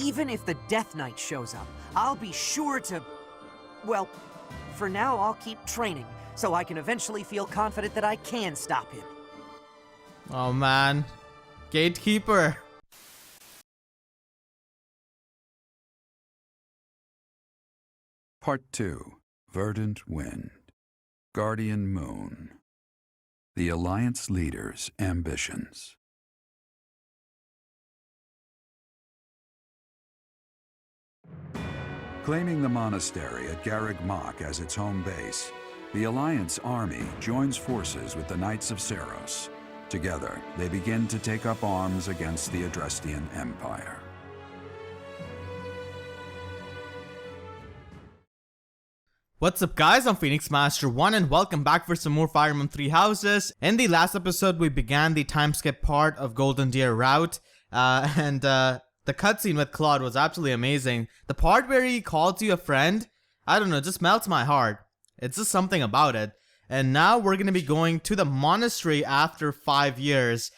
even if the Death Knight shows up, I'll be sure to... Well, for now I'll keep training, so I can eventually feel confident that I can stop him. Oh man. Gatekeeper. Part 2. Verdant Wind. Guardian Moon. The Alliance Leader's Ambitions. Claiming the monastery at Garreg Mach as its home base, the Alliance army joins forces with the Knights of Seiros. Together, they begin to take up arms against the Adrestian Empire. What's up guys, I'm Phoenix Master 1 and welcome back for some more Fire Emblem Three Houses. In the last episode, we began the time skip part of Golden Deer Route, the cutscene with Claude was absolutely amazing. The part where he calls you a friend, I don't know, just melts my heart. It's just something about it. And now we're going to be going to the monastery after 5 years.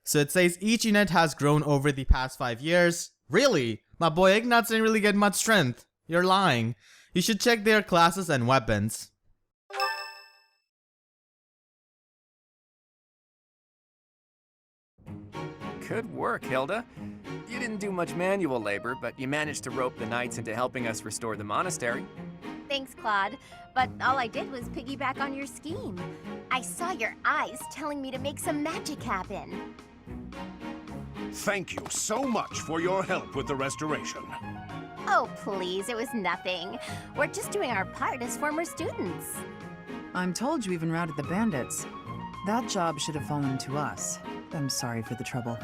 So it says each unit has grown over the past 5 years. Really? My boy Ignatz didn't really get much strength. You're lying. You should check their classes and weapons. Good work, Hilda. You didn't do much manual labor, but you managed to rope the knights into helping us restore the monastery. Thanks, Claude. But all I did was piggyback on your scheme. I saw your eyes telling me to make some magic happen. Thank you so much for your help with the restoration. Oh, please, it was nothing. We're just doing our part as former students. I'm told you even routed the bandits. That job should have fallen to us. I'm sorry for the trouble.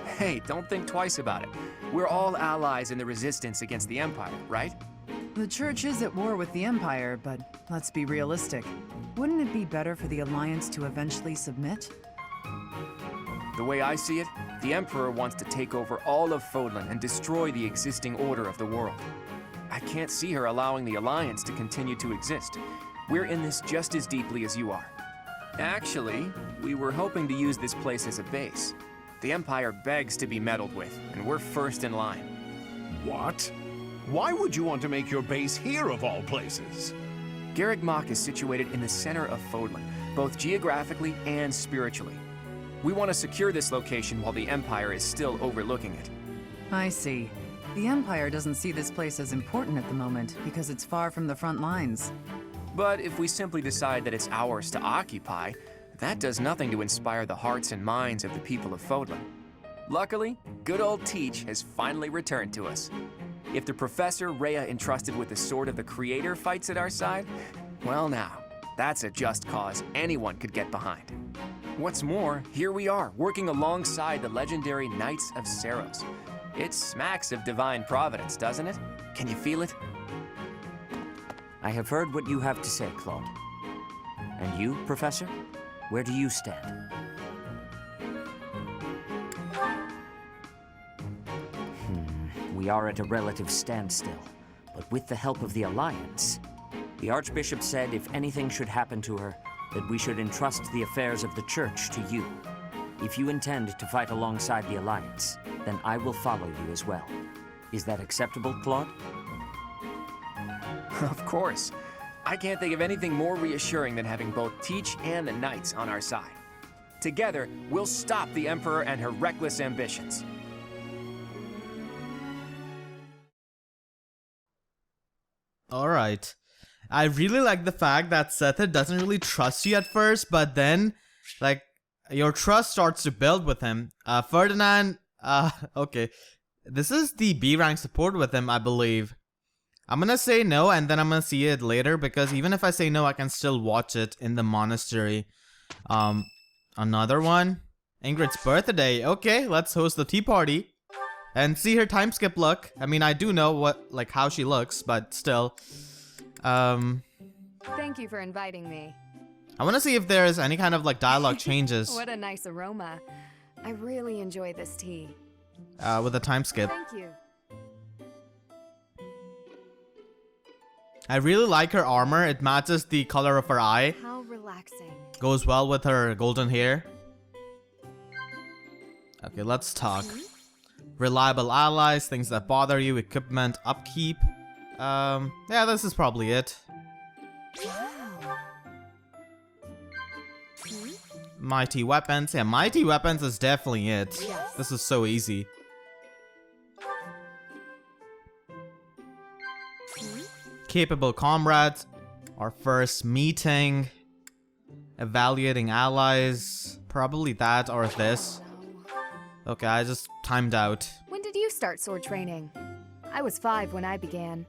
Hey, don't think twice about it. We're all allies in the resistance against the Empire, right? The Church is at war with the Empire, but let's be realistic. Wouldn't it be better for the Alliance to eventually submit? The way I see it, the Emperor wants to take over all of Fódlan and destroy the existing order of the world. I can't see her allowing the Alliance to continue to exist. We're in this just as deeply as you are. Actually, we were hoping to use this place as a base. The Empire begs to be meddled with, and we're first in line. What? Why would you want to make your base here of all places? Garreg Mach is situated in the center of Fódlan, both geographically and spiritually. We want to secure this location while the Empire is still overlooking it. I see. The Empire doesn't see this place as important at the moment because it's far from the front lines. But if we simply decide that it's ours to occupy, that does nothing to inspire the hearts and minds of the people of Fódlan. Luckily, good old Teach has finally returned to us. If the Professor Rhea entrusted with the Sword of the Creator fights at our side, well now, that's a just cause anyone could get behind. What's more, here we are, working alongside the legendary Knights of Seiros. It smacks of divine providence, doesn't it? Can you feel it? I have heard what you have to say, Claude. And you, Professor? Where do you stand? We are at a relative standstill, but with the help of the Alliance. The Archbishop said if anything should happen to her, that we should entrust the affairs of the Church to you. If you intend to fight alongside the Alliance, then I will follow you as well. Is that acceptable, Claude? Of course. I can't think of anything more reassuring than having both Teach and the Knights on our side. Together, we'll stop the Emperor and her reckless ambitions. Alright. I really like the fact that Sether doesn't really trust you at first, but then, like, your trust starts to build with him. Ferdinand, okay. This is the B rank support with him, I believe. I'm gonna say no, and then I'm gonna see it later, because even if I say no, I can still watch it in the monastery. Another one? Ingrid's birthday. Okay, let's host the tea party. And see her time skip look. I mean, I do know what, like, how she looks, but still. Thank you for inviting me. I want to see if there's any kind of, like, dialogue changes. What a nice aroma. I really enjoy this tea. With the time skip. Thank you. I really like her armor. It matches the color of her eye. How relaxing. Goes well with her golden hair. Okay, let's talk. reliable allies, things that bother you, equipment, upkeep. Yeah, this is probably it. Mighty weapons. Yeah, mighty weapons is definitely it. This is so easy. Capable comrades. Our first meeting. Evaluating allies. Probably that or this. Okay, I just timed out. When did you start sword training? I was 5 when I began.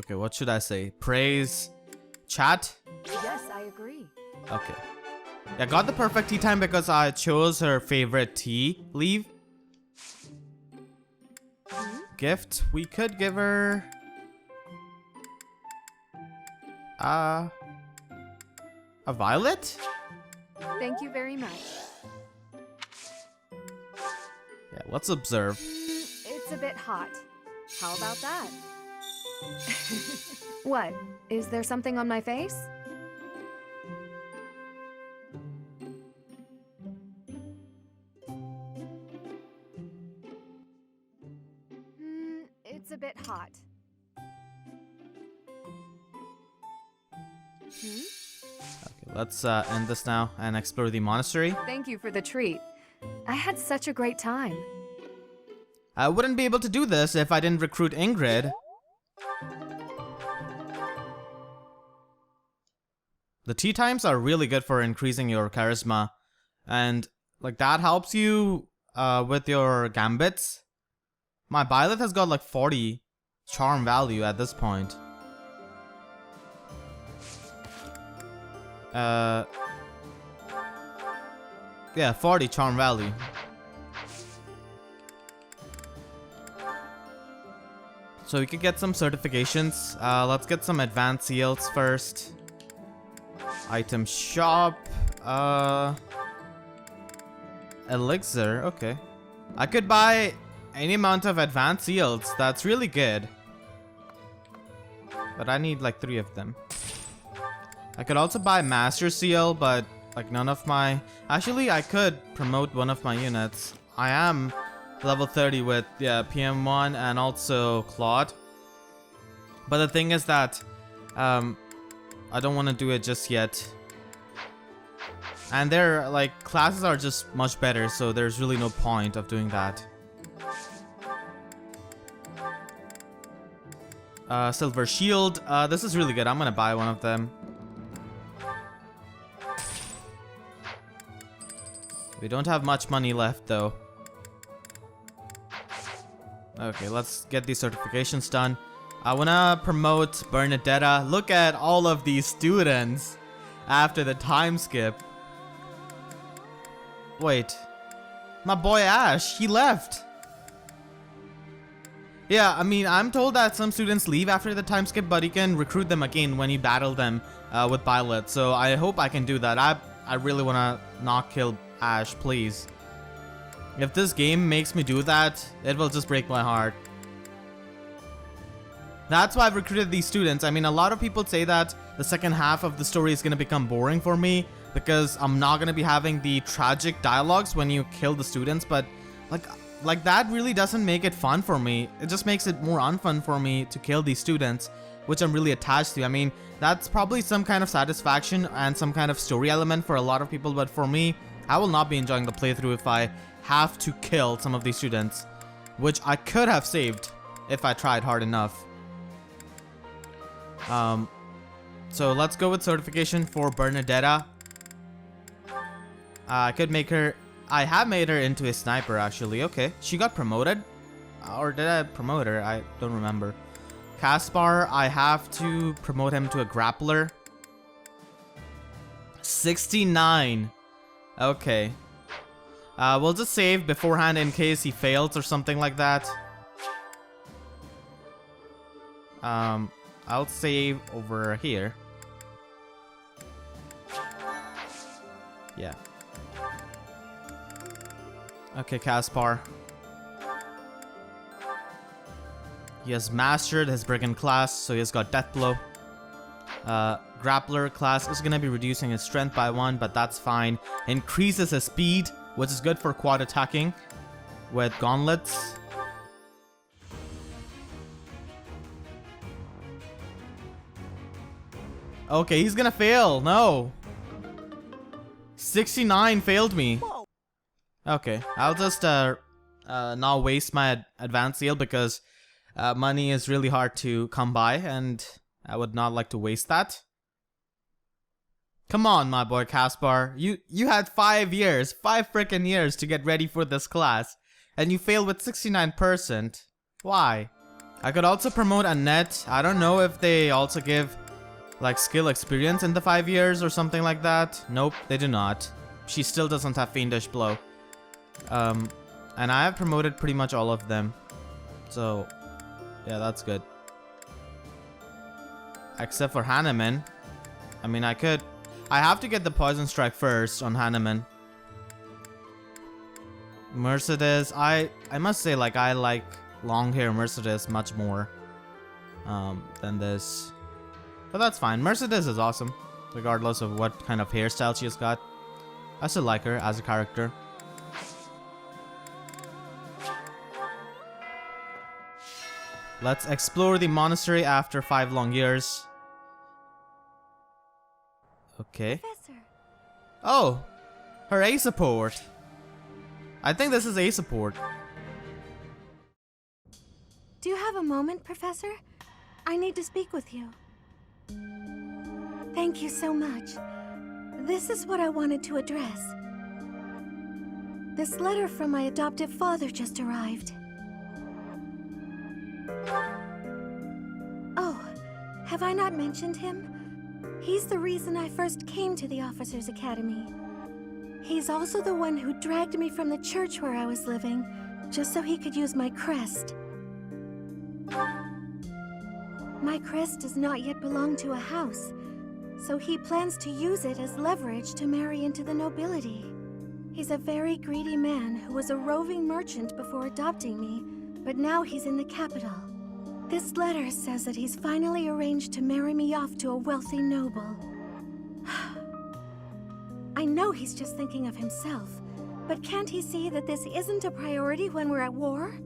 Okay, what should I say? Praise? Chat? Yes, I agree. Okay. Yeah, got the perfect tea time because I chose her favorite tea leaf. Gift? We could give her... a violet? Thank you very much. Yeah, let's observe. It's a bit hot. How about that? What? Is there something on my face? It's a bit hot. Okay, let's end this now and explore the monastery. Thank you for the treat. I had such a great time. I wouldn't be able to do this if I didn't recruit Ingrid. The tea times are really good for increasing your charisma. And like that helps you with your gambits. My Byleth has got like 40 charm value at this point. Yeah, 40 charm value. So we could get some certifications. Let's get some advanced seals first. Item shop. Elixir, okay. I could buy any amount of advanced seals. That's really good. But I need like 3 of them. I could also buy Master Seal, but like none of my... Actually, I could promote one of my units. I am level 30 with PM1 and also Claude. But the thing is that I don't want to do it just yet. And their like classes are just much better, so there's really no point of doing that. Silver Shield. This is really good. I'm gonna buy one of them. We don't have much money left though. Okay, let's get these certifications done. I wanna promote Bernadetta. Look at all of these students after the time skip. Wait. My boy Ash, he left. Yeah, I mean, I'm told that some students leave after the time skip, but you can recruit them again when you battle them with Byleth. So I hope I can do that. I really wanna not kill Ash, please. If this game makes me do that, it will just break my heart. That's why I've recruited these students. I mean, a lot of people say that the second half of the story is going to become boring for me because I'm not going to be having the tragic dialogues when you kill the students, but like that really doesn't make it fun for me. It just makes it more unfun for me to kill these students, which I'm really attached to. I mean, that's probably some kind of satisfaction and some kind of story element for a lot of people, but for me, I will not be enjoying the playthrough if I have to kill some of these students, which I could have saved if I tried hard enough. So let's go with certification for Bernadetta. I could make her... I have made her into a sniper, actually. Okay, she got promoted. Or did I promote her? I don't remember. Caspar, I have to promote him to a grappler. 69. Okay. We'll just save beforehand in case he fails or something like that. I'll save over here. Yeah. Okay, Caspar. He has mastered his brigand class, so he has got death blow. Grappler class is gonna be reducing his strength by 1, but that's fine. Increases his speed, which is good for quad attacking with gauntlets. Okay, he's gonna fail. No. 69 failed me. Okay, I'll just not waste my advanced heal because money is really hard to come by and I would not like to waste that. Come on, my boy Caspar. You had 5 years, 5 freaking years to get ready for this class and you failed with 69%. Why? I could also promote Annette. I don't know if they also give like skill experience in the 5 years or something like that. Nope, they do not. She still doesn't have Fiendish Blow. And I have promoted pretty much all of them. So, yeah, that's good. Except for Hanneman. I mean, I have to get the Poison Strike first on Hanneman. Mercedes, I must say, like, I like long hair Mercedes much more than this. But that's fine. Mercedes is awesome, regardless of what kind of hairstyle she's got. I still like her as a character. Let's explore the monastery after 5 long years. Okay. Professor. Oh, her A support. I think this is A support. Do you have a moment, Professor? I need to speak with you. Thank you so much. This is what I wanted to address. This letter from my adoptive father just arrived. Oh, have I not mentioned him? He's the reason I first came to the Officers' Academy. He's also the one who dragged me from the church where I was living, just so he could use my crest. My crest does not yet belong to a house, so he plans to use it as leverage to marry into the nobility. He's a very greedy man who was a roving merchant before adopting me, but now he's in the capital. This letter says that he's finally arranged to marry me off to a wealthy noble. I know he's just thinking of himself, but can't he see that this isn't a priority when we're at war?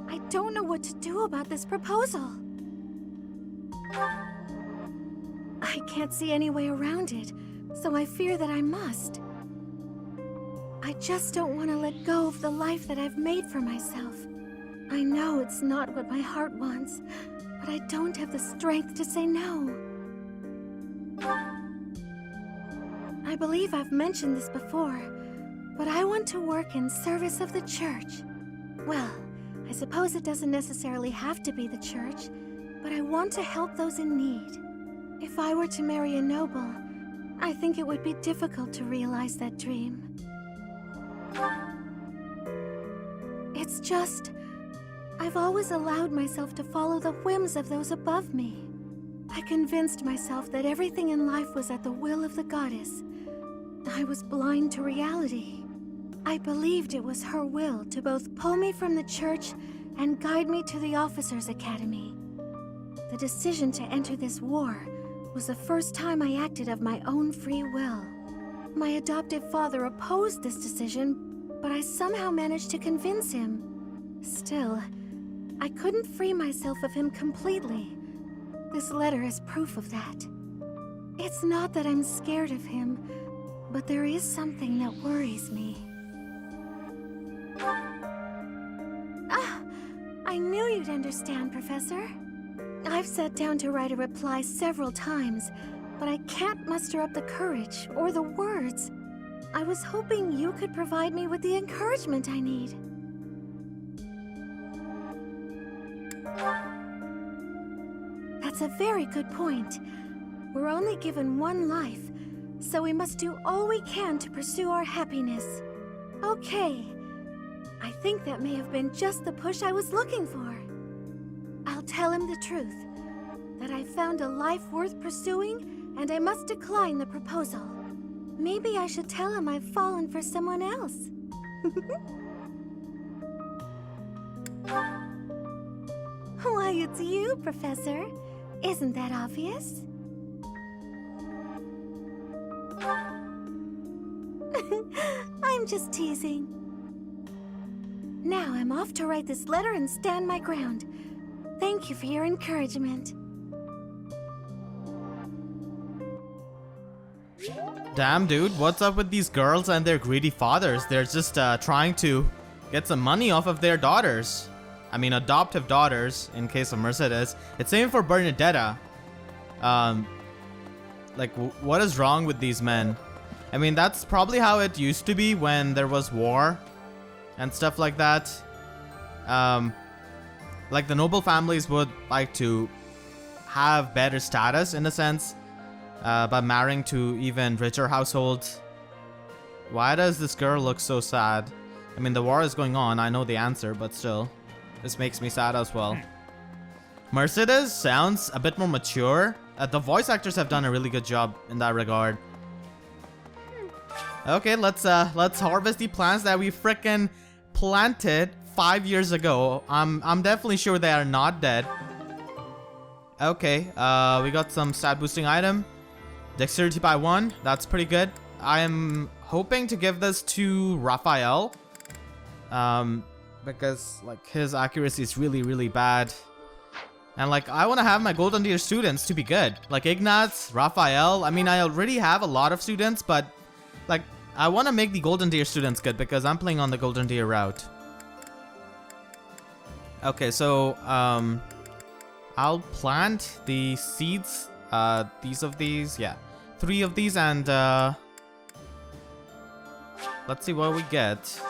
I don't know what to do about this proposal. I can't see any way around it, so I fear that I must. I just don't want to let go of the life that I've made for myself. I know it's not what my heart wants, but I don't have the strength to say no. I believe I've mentioned this before, but I want to work in service of the church. Well, I suppose it doesn't necessarily have to be the church, but I want to help those in need. If I were to marry a noble, I think it would be difficult to realize that dream. It's just, I've always allowed myself to follow the whims of those above me. I convinced myself that everything in life was at the will of the goddess. I was blind to reality. I believed it was her will to both pull me from the church and guide me to the Officers' Academy. The decision to enter this war was the first time I acted of my own free will. My adoptive father opposed this decision, but I somehow managed to convince him. Still, I couldn't free myself of him completely. This letter is proof of that. It's not that I'm scared of him, but there is something that worries me. I knew you'd understand, Professor. I've sat down to write a reply several times, but I can't muster up the courage or the words. I was hoping you could provide me with the encouragement I need. That's a very good point. We're only given one life, so we must do all we can to pursue our happiness. Okay. I think that may have been just the push I was looking for. I'll tell him the truth, that I found a life worth pursuing, and I must decline the proposal. Maybe I should tell him I've fallen for someone else. it's you, Professor. Isn't that obvious? I'm just teasing. Now I'm off to write this letter and stand my ground. Thank you for your encouragement. Damn, dude, what's up with these girls and their greedy fathers? They're just trying to get some money off of their daughters. I mean, adoptive daughters, in case of Mercedes. It's same for Bernadetta. Like, what is wrong with these men? I mean, that's probably how it used to be when there was war and stuff like that. Like, the noble families would like to have better status, in a sense, by marrying to even richer households. Why does this girl look so sad? I mean, the war is going on. I know the answer, but still, this makes me sad as well. Mercedes sounds a bit more mature. The voice actors have done a really good job in that regard. Okay, let's harvest the plants that we frickin' planted 5 years ago. I'm definitely sure they are not dead. Okay, we got some stat boosting item. Dexterity by 1. That's pretty good. I am hoping to give this to Raphael. Because like his accuracy is really, really bad. And like I want to have my Golden Deer students to be good. Like Ignaz, Raphael. I mean, I already have a lot of students, but like I want to make the Golden Deer students good because I'm playing on the Golden Deer route. Okay, so I'll plant the seeds. These, yeah, 3 of these, and let's see what we get.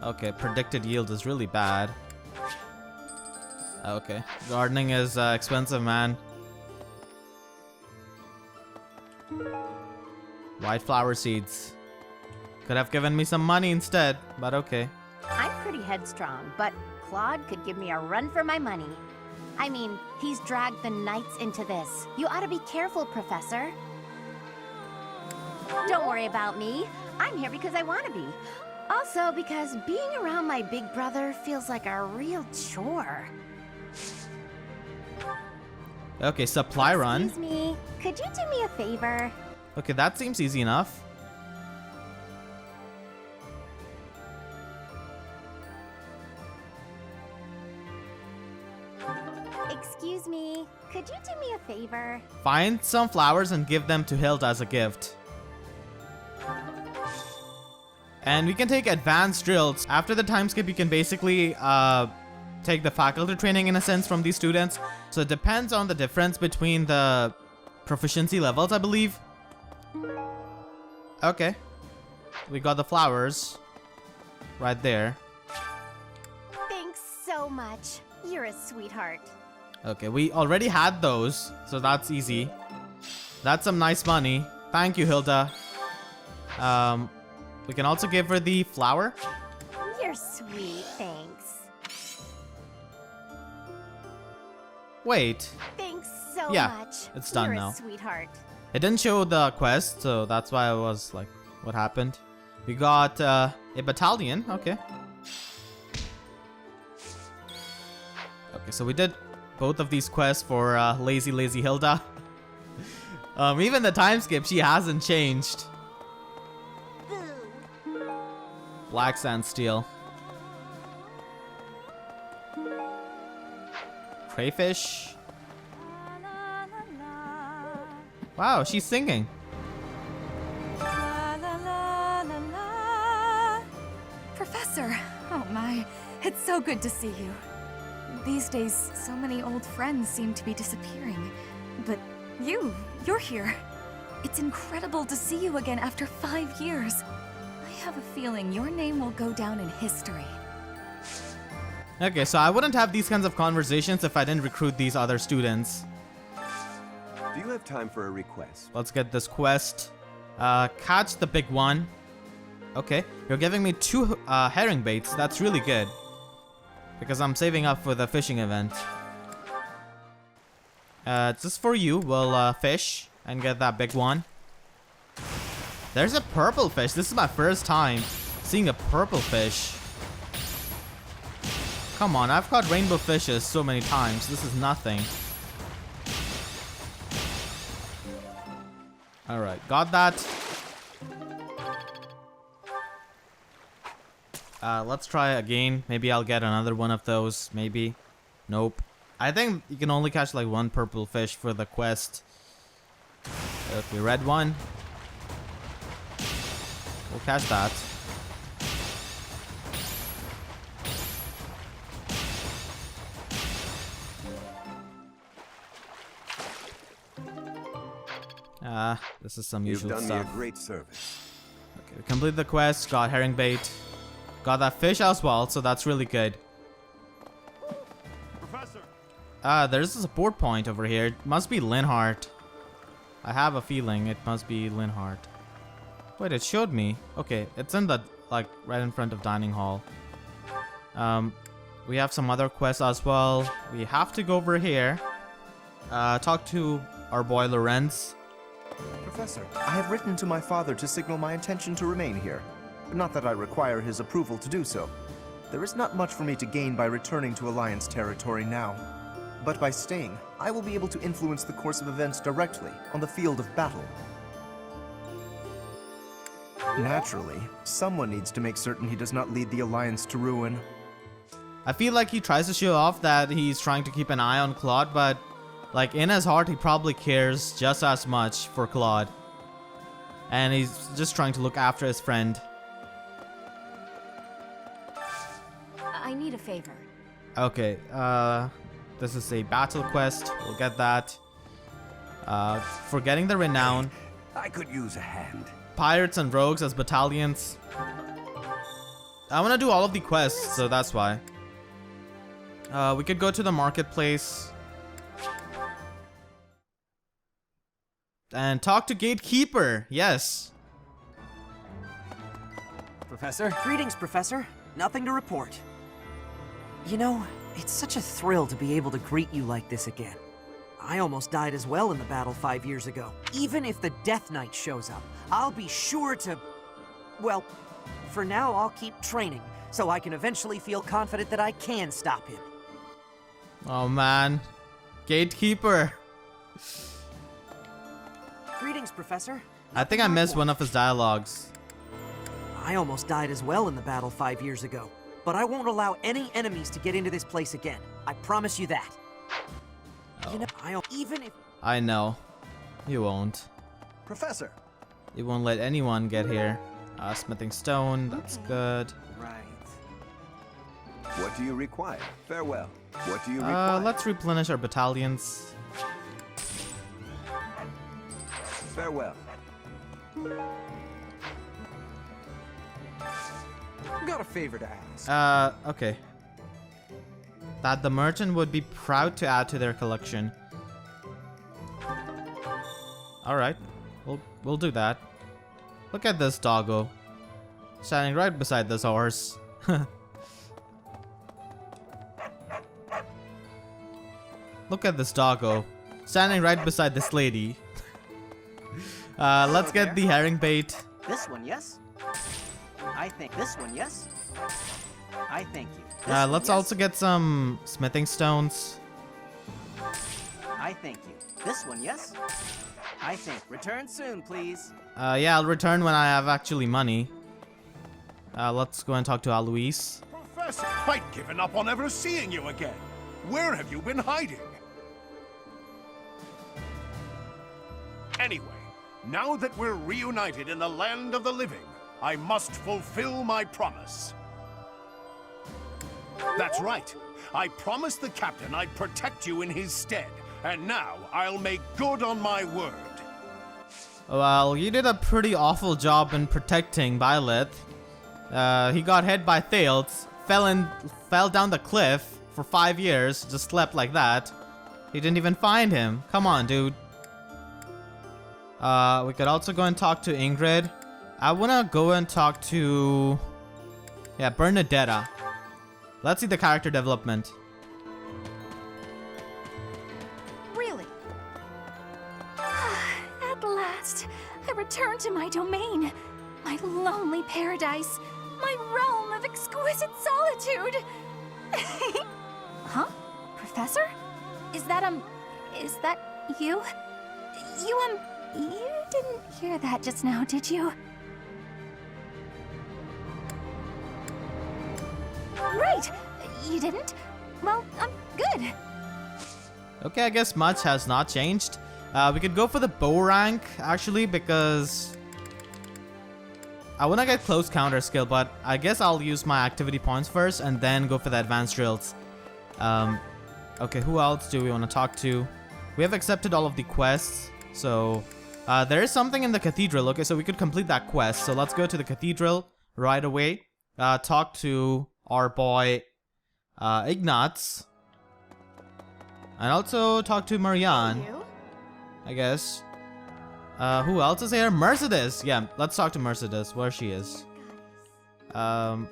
Okay, predicted yield is really bad. Okay, gardening is expensive, man. White flower seeds. Could have given me some money instead, but okay. I'm pretty headstrong, but Claude could give me a run for my money. I mean, he's dragged the knights into this. You ought to be careful, Professor. Don't worry about me. I'm here because I want to be. Also, because being around my big brother feels like a real chore. Okay, supply run. Excuse me, could you do me a favor? Okay, that seems easy enough. Excuse me, could you do me a favor? Find some flowers and give them to Hilda as a gift. And we can take advanced drills. After the time skip, you can basically take the faculty training in a sense from these students. So it depends on the difference between the proficiency levels, I believe. Okay. We got the flowers right there. Thanks so much. You're a sweetheart. Okay, we already had those, so that's easy. That's some nice money. Thank you, Hilda. We can also give her the flower. You're sweet, thanks. Wait. Thanks so Yeah, much. it's done You're now. A sweetheart. It didn't show the quest, so that's why I was like, what happened? We got a battalion. Okay. Okay, so we did both of these quests for lazy Hilda. Even the time skip, she hasn't changed. Black sand steel. Crayfish. Wow, she's singing. Professor! Oh my, it's so good to see you. These days, so many old friends seem to be disappearing. But you're here. It's incredible to see you again after 5 years. I have a feeling your name will go down in history. Okay, so I wouldn't have these kinds of conversations if I didn't recruit these other students. Do you have time for a request? Let's get this quest. Catch the big one. Okay, you're giving me 2 herring baits. That's really good. Because I'm saving up for the fishing event. Just for you, we'll fish and get that big one. There's a purple fish. This is my first time seeing a purple fish. Come on, I've caught rainbow fishes so many times. This is nothing. Alright, got that. Let's try again. Maybe I'll get another one of those. Maybe. Nope. I think you can only catch like one purple fish for the quest. Okay, red one. We'll catch that. This is some usual stuff. You've done me a great service. Okay, we completed the quest, got herring bait. Got that fish as well, so that's really good. Professor! There's a support point over here. It must be Linhart. I have a feeling it must be Linhart. Wait, it showed me. Okay, it's in the, like, right in front of dining hall. We have some other quests as well. We have to go over here. Talk to our boy Lorenz. Professor, I have written to my father to signal my intention to remain here. Not that I require his approval to do so. There is not much for me to gain by returning to Alliance territory now. But by staying, I will be able to influence the course of events directly on the field of battle. Naturally, someone needs to make certain he does not lead the Alliance to ruin. I feel like he tries to show off that he's trying to keep an eye on Claude, but like in his heart he probably cares just as much for Claude. And he's just trying to look after his friend. I need a favor. Okay, this is a battle quest. We'll get that. For getting the renown. I could use a hand. Pirates and rogues as battalions. I want to do all of the quests, so that's why. We could go to the marketplace. And talk to Gatekeeper. Yes. Professor? Greetings, Professor. Nothing to report. You know, it's such a thrill to be able to greet you like this again. I almost died as well in the battle 5 years ago. Even if the Death Knight shows up, I'll be sure to... Well, for now I'll keep training, so I can eventually feel confident that I can stop him. Oh man. Gatekeeper. Greetings, Professor. I think I missed one of his dialogues. I almost died as well in the battle 5 years ago, but I won't allow any enemies to get into this place again. I promise you that. Oh. You know, even if... I know. You won't. Professor! You won't let anyone get here. Smithing stone, that's good. Right. What do you require? Farewell. What do you require? Let's replenish our battalions. Farewell. Got a favor to ask. Okay. That the merchant would be proud to add to their collection. Alright. We'll do that. Look at this doggo. Standing right beside this horse. Look at this doggo. Standing right beside this lady. Let's get the herring bait. This one, yes? I think this one, yes? I thank you. Let's also get some smithing stones. I thank you. This one, yes? I think. Return soon, please. Yeah, I'll return when I have actually money. Let's go and talk to Alois. Professor, I'd given up on ever seeing you again. Where have you been hiding? Anyway, now that we're reunited in the land of the living, I must fulfill my promise. That's right. I promised the captain I'd protect you in his stead, and now I'll make good on my word. Well, you did a pretty awful job in protecting Byleth. He got hit by Thales, fell down the cliff for 5 years, just slept like that. You didn't even find him. Come on, dude. We could also go and talk to Ingrid. I wanna go and talk to... yeah, Bernadetta. Let's see the character development. Really? At last, I return to my domain. My lonely paradise. My realm of exquisite solitude. Huh? Professor? Is that you? You didn't hear that just now, did you? Right! You didn't? Well, good. Okay, I guess much has not changed. We could go for the bow rank, actually, because I want to get close counter skill, but I guess I'll use my activity points first and then go for the advanced drills. Okay, who else do we want to talk to? We have accepted all of the quests, so there is something in the Cathedral. Okay, so we could complete that quest. So let's go to the Cathedral right away. Talk to our boy Ignatz. And also talk to Marianne, I guess. Who else is here? Mercedes! Yeah, let's talk to Mercedes, where she is. Okay,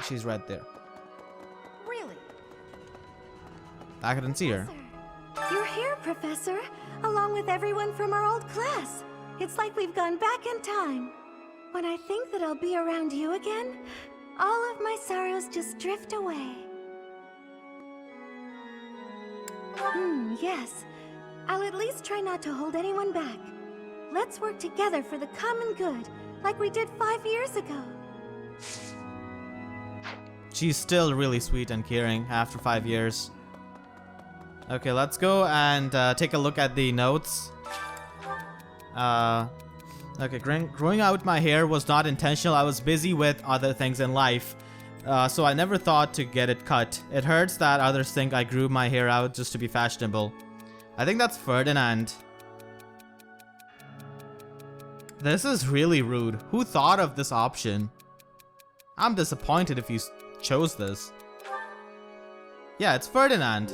she's right there. Really? I couldn't see her. You're here, Professor, along with everyone from our old class. It's like we've gone back in time. When I think that I'll be around you again, all of my sorrows just drift away. Yes. I'll at least try not to hold anyone back. Let's work together for the common good, like we did 5 years ago. She's still really sweet and caring after 5 years. Okay, let's go and take a look at the notes. Okay, growing out my hair was not intentional. I was busy with other things in life. So I never thought to get it cut. It hurts that others think I grew my hair out just to be fashionable. I think that's Ferdinand. This is really rude. Who thought of this option? I'm disappointed if you chose this. Yeah, it's Ferdinand.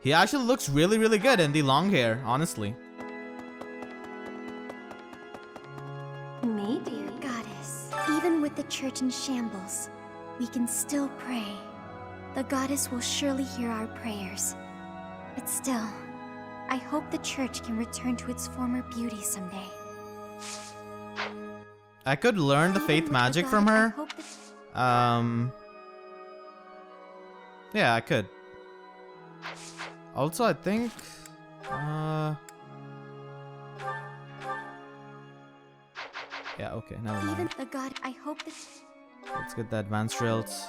He actually looks really, really good in the long hair, honestly. Me, dear goddess. Even with the church in shambles, we can still pray. The goddess will surely hear our prayers. But still, I hope the church can return to its former beauty someday. I could learn the faith magic from her. Yeah, I could. Also, I think yeah, okay, never mind. Even the god, I hope that. Let's get the advanced drills.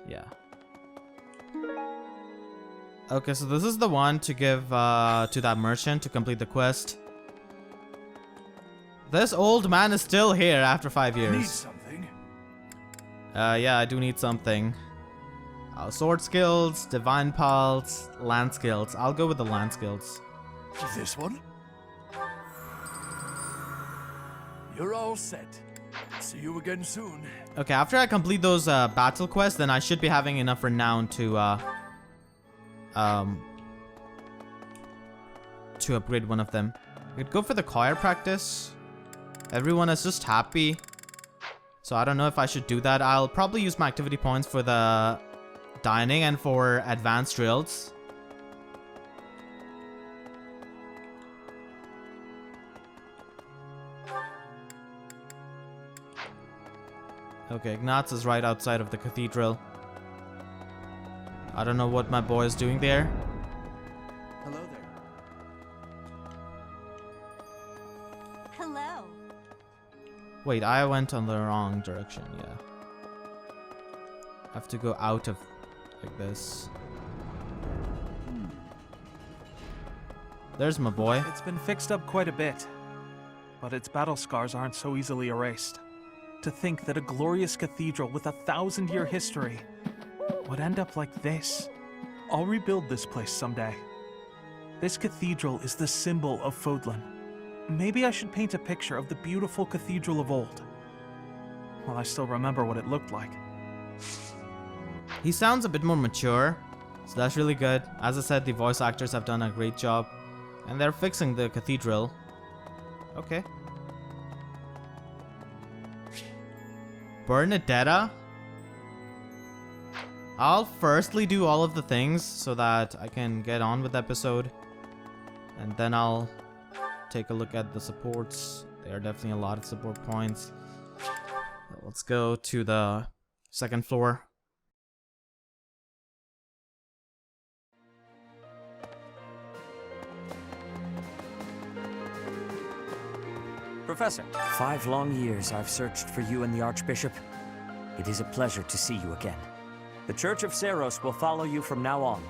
Yeah. Okay, so this is the one to give to that merchant to complete the quest. This old man is still here after 5 years. Need something? Yeah, I do need something. Sword skills, divine pulse, land skills. I'll go with the land skills. This one? You're all set. See you again soon. Okay, after I complete those battle quests, then I should be having enough renown to upgrade one of them. We could go for the choir practice. Everyone is just happy, so I don't know if I should do that. I'll probably use my activity points for the dining and for advanced drills. Okay, Ignatz is right outside of the cathedral. I don't know what my boy is doing there. Hello there. Hello. Wait, I went on the wrong direction, yeah. I have to go out of like this. There's my boy. It's been fixed up quite a bit, but its battle scars aren't so easily erased. To think that a glorious cathedral with a 1,000-year history would end up like this. I'll rebuild this place someday. This cathedral is the symbol of Fódlan. Maybe I should paint a picture of the beautiful cathedral of old. Well, I still remember what it looked like. He sounds a bit more mature, so that's really good. As I said, the voice actors have done a great job, and they're fixing the cathedral. Okay. Bernadetta? I'll firstly do all of the things so that I can get on with the episode, and then I'll take a look at the supports. There are definitely a lot of support points. Let's go to the second floor. Professor. 5 long years I've searched for you and the Archbishop. It is a pleasure to see you again. The Church of Seiros will follow you from now on,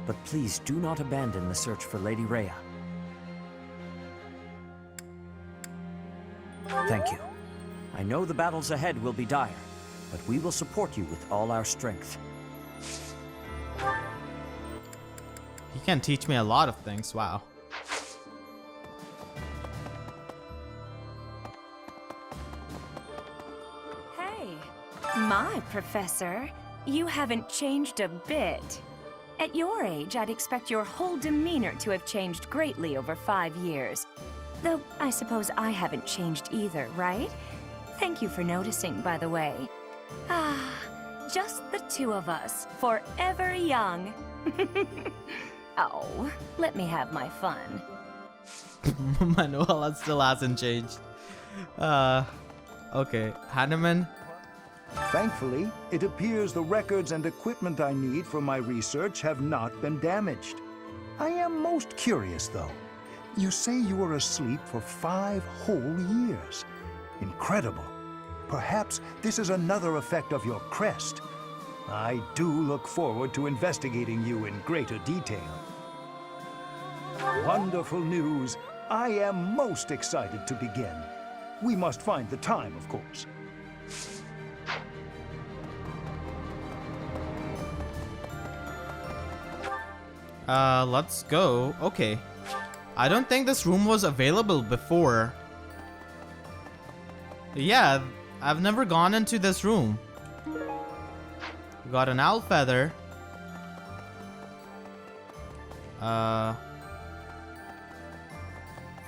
but please do not abandon the search for Lady Rhea. Thank you. I know the battles ahead will be dire, but we will support you with all our strength. He can teach me a lot of things, wow. Hey, my professor, you haven't changed a bit. At your age, I'd expect your whole demeanor to have changed greatly over 5 years. Though, I suppose I haven't changed either, right? Thank you for noticing, by the way. Ah, just the two of us, forever young. Oh, let me have my fun. Manuela still hasn't changed. Okay, Hanneman. Thankfully, it appears the records and equipment I need for my research have not been damaged. I am most curious, though. You say you were asleep for 5 whole years. Incredible. Perhaps this is another effect of your crest. I do look forward to investigating you in greater detail. Wonderful news. I am most excited to begin. We must find the time, of course. Let's go. Okay. I don't think this room was available before. Yeah, I've never gone into this room. We got an owl feather.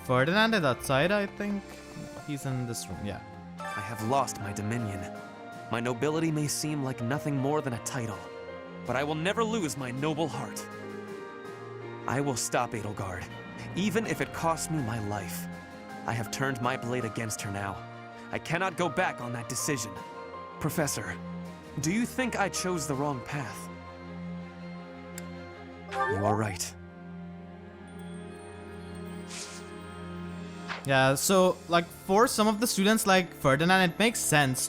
Ferdinand is outside, I think. He's in this room, yeah. I have lost my dominion. My nobility may seem like nothing more than a title, but I will never lose my noble heart. I will stop Edelgard, even if it costs me my life. I have turned my blade against her now. I cannot go back on that decision. Professor, do you think I chose the wrong path? You are right. Yeah, so like for some of the students like Ferdinand, it makes sense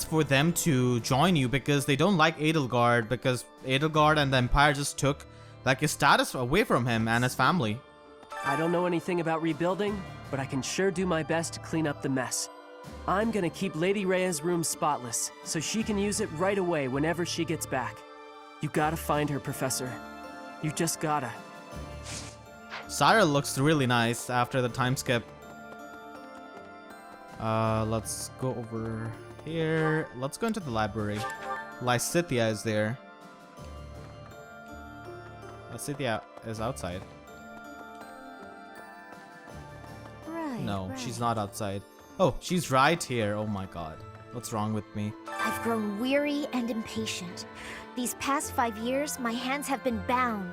for them to join you because they don't like Edelgard, because Edelgard and the Empire just took like his status away from him and his family. I don't know anything about rebuilding, but I can sure do my best to clean up the mess. I'm gonna keep Lady Rhea's room spotless, so she can use it right away whenever she gets back. You gotta find her, Professor. You just gotta. Cyril looks really nice after the time skip. Let's go over here. Let's go into the library. Lysithia is there. Lysithia is outside. No, she's not outside. Oh, she's right here. Oh my god. What's wrong with me? I've grown weary and impatient. These past 5 years, my hands have been bound.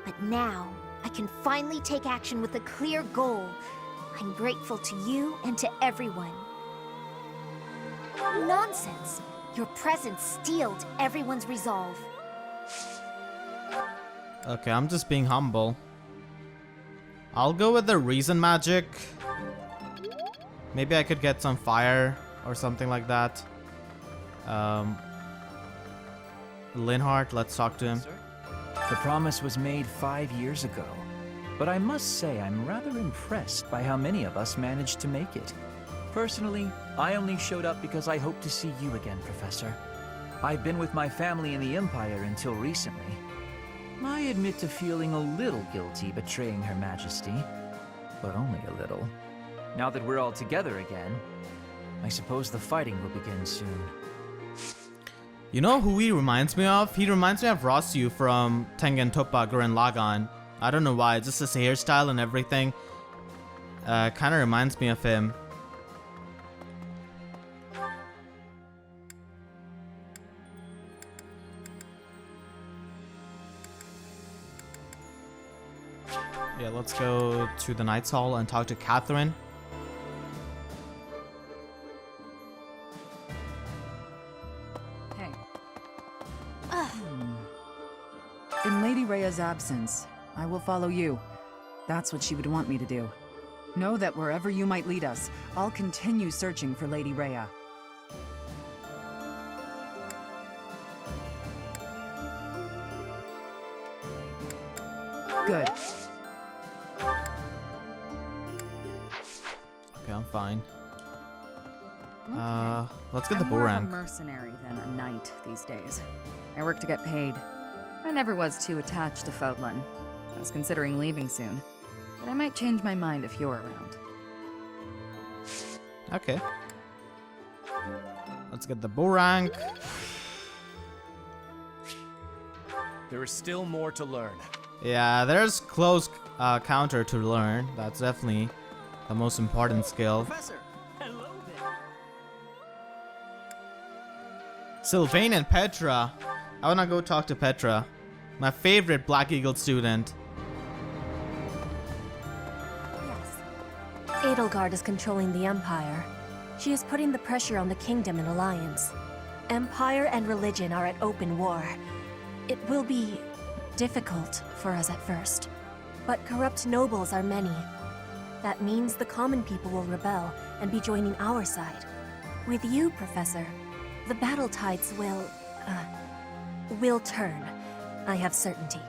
But now, I can finally take action with a clear goal. I'm grateful to you and to everyone. Nonsense! Your presence steeled everyone's resolve. Okay, I'm just being humble. I'll go with the reason magic. Maybe I could get some fire or something like that. Linhardt, let's talk to him. The promise was made 5 years ago, but I must say I'm rather impressed by how many of us managed to make it. Personally, I only showed up because I hope to see you again, Professor. I've been with my family in the Empire until recently. I admit to feeling a little guilty betraying Her Majesty, but only a little. Now that we're all together again, I suppose the fighting will begin soon. You know who he reminds me of? He reminds me of Rosyu from Tengen Toppa Gurren Lagann. I don't know why, just his hairstyle and everything. Kinda reminds me of him. Yeah, let's go to the Knight's Hall and talk to Catherine. Rea's absence, I will follow you. That's what she would want me to do. Know that wherever you might lead us, I'll continue searching for Lady Rhea. Good. Okay, I'm fine. Let's get the bow rank. I'm more of a mercenary than a knight these days. I work to get paid. I never was too attached to Fódlan. I was considering leaving soon, but I might change my mind if you're around. Okay. Let's get the bow rank. There is still more to learn. Yeah, there's close counter to learn. That's definitely the most important skill. Professor, hello there. Sylvain and Petra. I wanna go talk to Petra, my favorite Black Eagle student. Edelgard is controlling the Empire. She is putting the pressure on the Kingdom and Alliance. Empire and religion are at open war. It will be difficult for us at first, but corrupt nobles are many. That means the common people will rebel and be joining our side. With you, Professor, the battle tides will turn. I have certainty.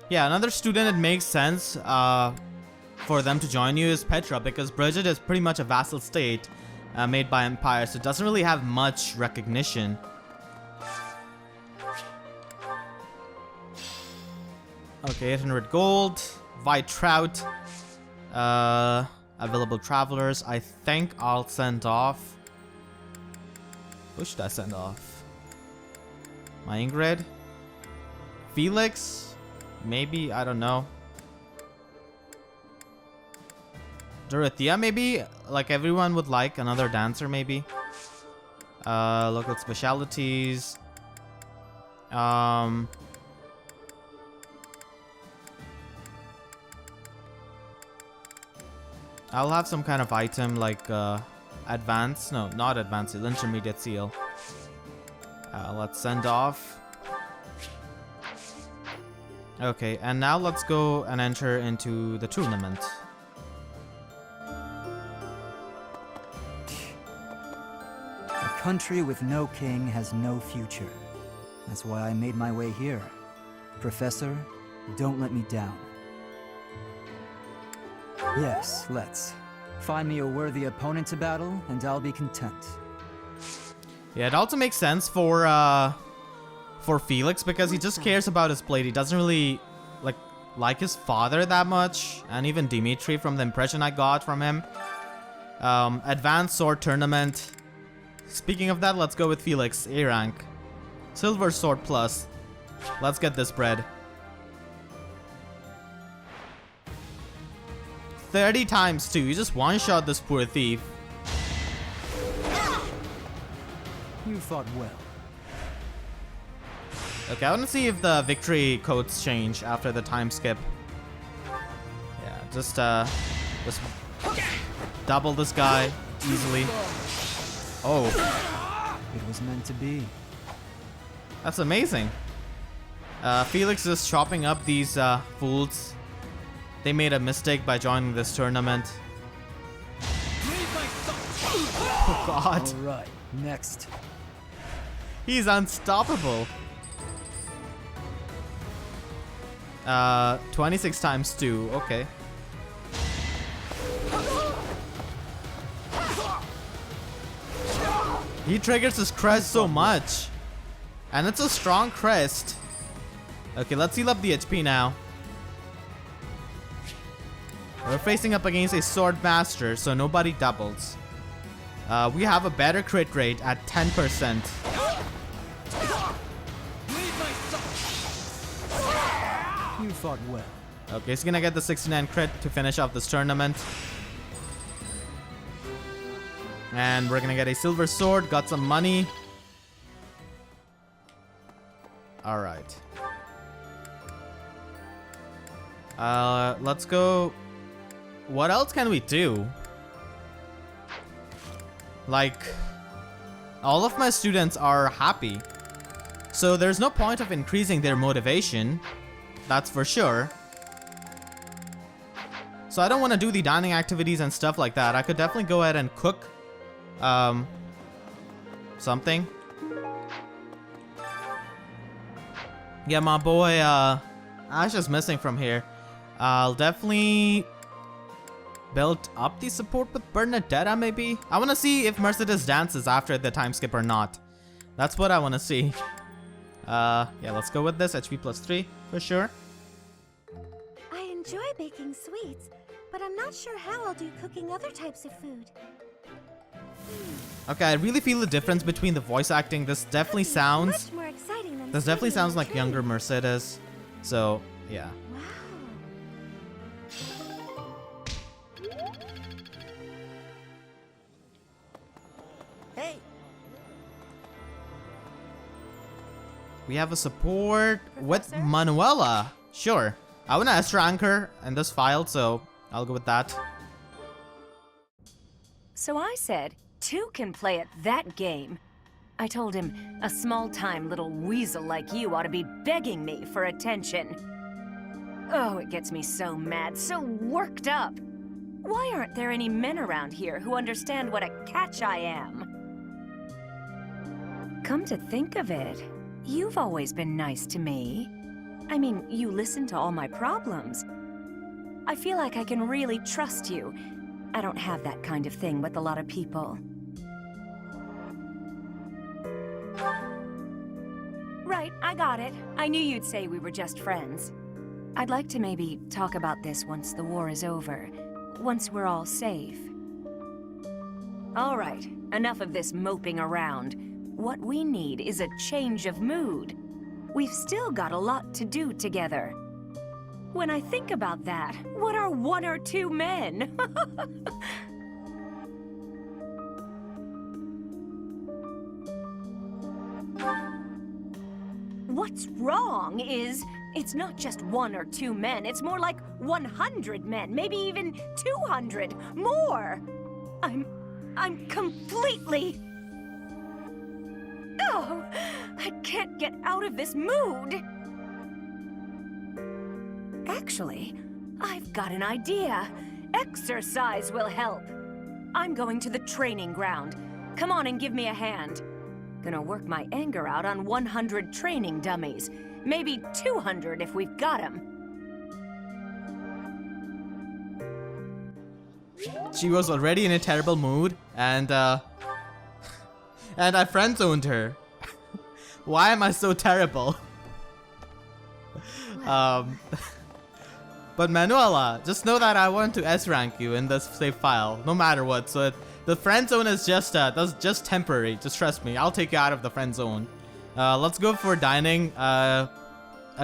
Yeah, another student it makes sense for them to join you is Petra, because Bridget is pretty much a vassal state made by Empire, so it doesn't really have much recognition. Okay, 800 gold, white trout, available travelers. I think I'll send off. Who should I send off? My Ingrid? Felix? Maybe, I don't know. Dorothea, maybe? Like everyone would like another dancer, maybe. Local specialities. I'll have some kind of item like advanced. No, not advanced seal, intermediate seal. Let's send off. Okay, and now let's go and enter into the tournament. A country with no king has no future. That's why I made my way here. Professor, don't let me down. Yes, let's. Find me a worthy opponent to battle, and I'll be content. Yeah, it also makes sense for Felix, because he just cares about his blade. He doesn't really like his father that much, and even Dimitri, from the impression I got from him. Advanced sword tournament. Speaking of that, let's go with Felix, A rank. Silver sword plus. Let's get this bread. 30 times 2. You just one-shot this poor thief. You fought well. Okay, I want to see if the victory codes change after the time skip. Yeah, just double this guy easily. Oh. It was meant to be. That's amazing. Felix is chopping up these fools. They made a mistake by joining this tournament. Oh god. Alright, next. He's unstoppable. 26 times 2, okay. He triggers his crest so much. And it's a strong crest. Okay, let's heal up the HP now. We're facing up against a sword master, so nobody doubles. We have a better crit rate at 10%. You fought well. Okay, he's gonna get the 69 crit to finish off this tournament. And we're gonna get a silver sword, got some money. Alright. Let's go. What else can we do? Like, all of my students are happy, so there's no point of increasing their motivation. that's for sure. So I don't want to do the dining activities and stuff like that. I could definitely go ahead and cook something. Yeah, my boy Ash is missing from here. I'll definitely build up the support with Bernadetta, maybe. I want to see if Mercedes dances after the time skip or not. That's what I want to see. Yeah, let's go with this. HP +3 for sure. I enjoy baking sweets, but I'm not sure how I'll do cooking other types of food. Okay, I really feel the difference between the voice acting. This definitely sounds... Much more exciting than This definitely singing sounds or like training. younger Mercedes. So, yeah. Hey, We have a support with Manuela. Sure. I want to S-rank her in this file, so I'll go with that. So I said, 2 can play at that game. I told him, a small-time little weasel like you ought to be begging me for attention. Oh, it gets me so mad, so worked up. Why aren't there any men around here who understand what a catch I am? Come to think of it, you've always been nice to me. I mean, you listen to all my problems. I feel like I can really trust you. I don't have that kind of thing with a lot of people. Right, I got it. I knew you'd say we were just friends. I'd like to maybe talk about this once the war is over. Once we're all safe. All right, enough of this moping around. What we need is a change of mood. We've still got a lot to do together. When I think about that, what are 1 or 2 men? What's wrong is, it's not just 1 or 2 men, it's more like 100 men, maybe even 200, more! I'm completely... Oh, I can't get out of this mood! Actually, I've got an idea. Exercise will help. I'm going to the training ground. Come on and give me a hand. Gonna work my anger out on 100 training dummies. Maybe 200 if we've got them. She was already in a terrible mood, and I friend-zoned her. Why am I so terrible? But Manuela, just know that I want to S-rank you in this save file, no matter what. So the friend zone is just that's just temporary. Just trust me, I'll take you out of the friend zone. Let's go for dining. A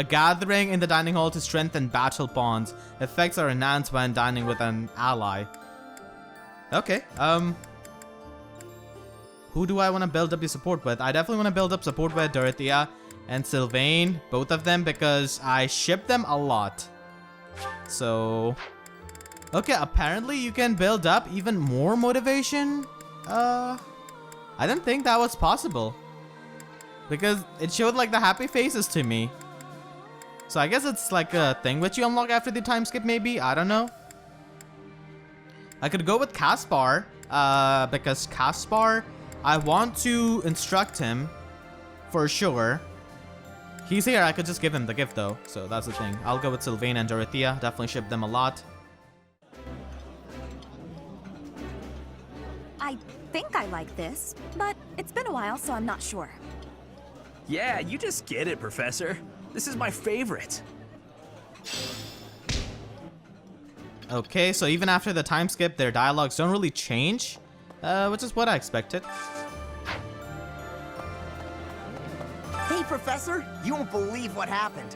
gathering in the dining hall to strengthen battle bonds. Effects are enhanced when dining with an ally. Okay. Who do I want to build up the support with? I definitely want to build up support with Dorothea and Sylvain, both of them, because I ship them a lot. So, okay, apparently you can build up even more motivation. I didn't think that was possible, because it showed like the happy faces to me. So I guess it's like a thing which you unlock after the time skip, maybe. I don't know. I could go with Caspar, because Caspar, I want to instruct him for sure. He's here, I could just give him the gift though, so that's the thing. I'll go with Sylvain and Dorothea, definitely ship them a lot. I think I like this, but it's been a while, so I'm not sure. Yeah, you just get it, Professor. This is my favorite. Okay, so even after the time skip, their dialogues don't really change, which is what I expected. Hey, Professor! You won't believe what happened.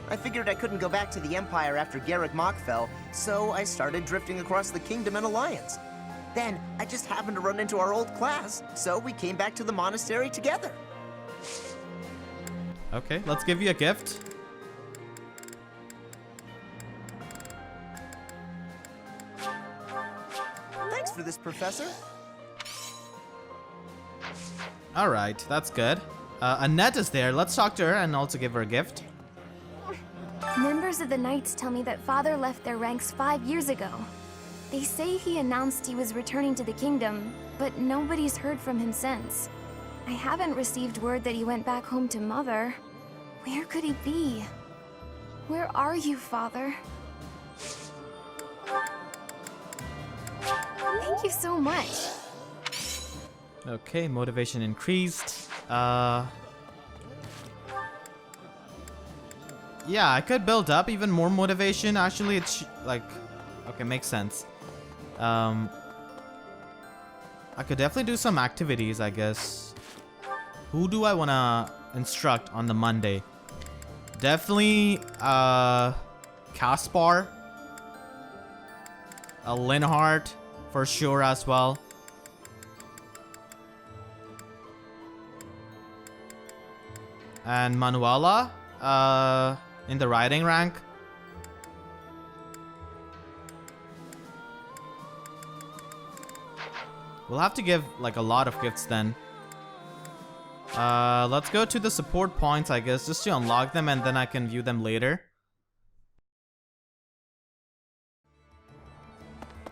I figured I couldn't go back to the Empire after Garrick Mach fell, so I started drifting across the Kingdom and Alliance. Then, I just happened to run into our old class, so we came back to the Monastery together. Okay, let's give you a gift. Thanks for this, Professor. Alright, that's good. Annette is there. Let's talk to her and also give her a gift. members of the Knights tell me that Father left their ranks 5 years ago. They say he announced he was returning to the kingdom, but nobody's heard from him since. I haven't received word that he went back home to Mother. Where could he be? Where are you, Father? Thank you so much. Okay, motivation increased. Yeah, I could build up even more motivation. Actually, it's like, okay, makes sense. I could definitely do some activities, I guess. Who do I want to instruct on the Monday? Definitely, Caspar. Linhardt, for sure as well. And Manuela, in the riding rank. We'll have to give like a lot of gifts then. Let's go to the support points, I guess, just to unlock them, and then I can view them later.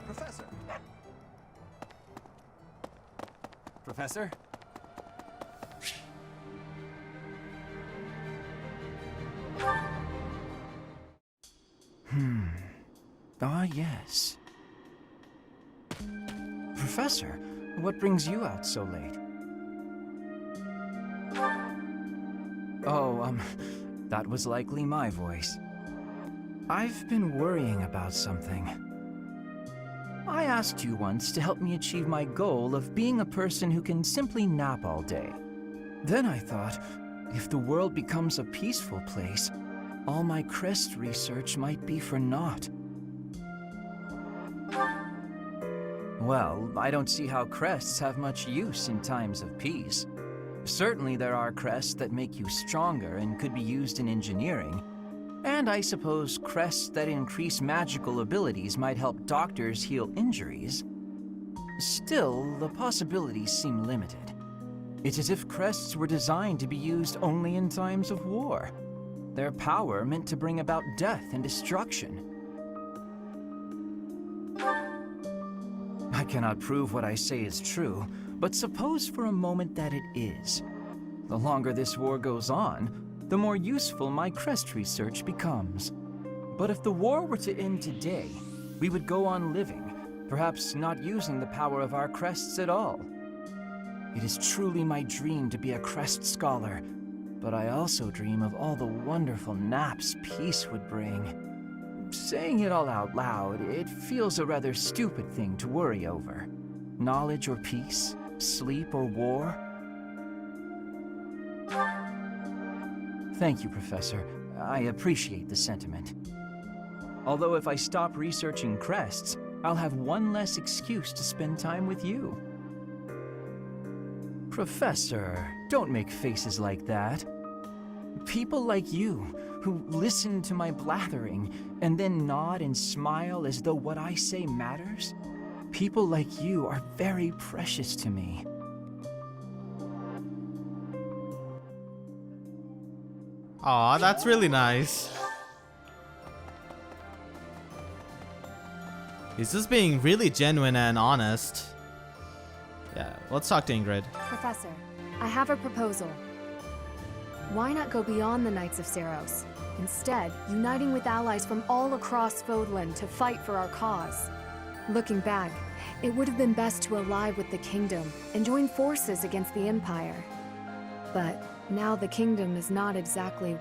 Professor. Professor? Ah, yes. Professor, what brings you out so late? Oh, that was likely my voice. I've been worrying about something. I asked you once to help me achieve my goal of being a person who can simply nap all day. Then I thought, if the world becomes a peaceful place, all my crest research might be for naught. Well, I don't see how crests have much use in times of peace. Certainly there are crests that make you stronger and could be used in engineering. And I suppose crests that increase magical abilities might help doctors heal injuries. Still, the possibilities seem limited. It's as if crests were designed to be used only in times of war. Their power meant to bring about death and destruction. I cannot prove what I say is true, but suppose for a moment that it is. The longer this war goes on, the more useful my crest research becomes. But if the war were to end today, we would go on living, perhaps not using the power of our crests at all. It is truly my dream to be a crest scholar, but I also dream of all the wonderful naps peace would bring. Saying it all out loud, it feels a rather stupid thing to worry over. Knowledge or peace, sleep or war. Thank you, Professor. I appreciate the sentiment. Although if I stop researching crests, I'll have one less excuse to spend time with you. Professor, don't make faces like that. People like you, who listen to my blathering and then nod and smile as though what I say matters, people like you are very precious to me. Aw, that's really nice. He's just being really genuine and honest. Yeah, let's talk to Ingrid. Professor, I have a proposal. Why not go beyond the Knights of Seiros? Instead, uniting with allies from all across Fódlan to fight for our cause. Looking back, it would have been best to ally with the Kingdom and join forces against the Empire. But now the Kingdom is not exactly,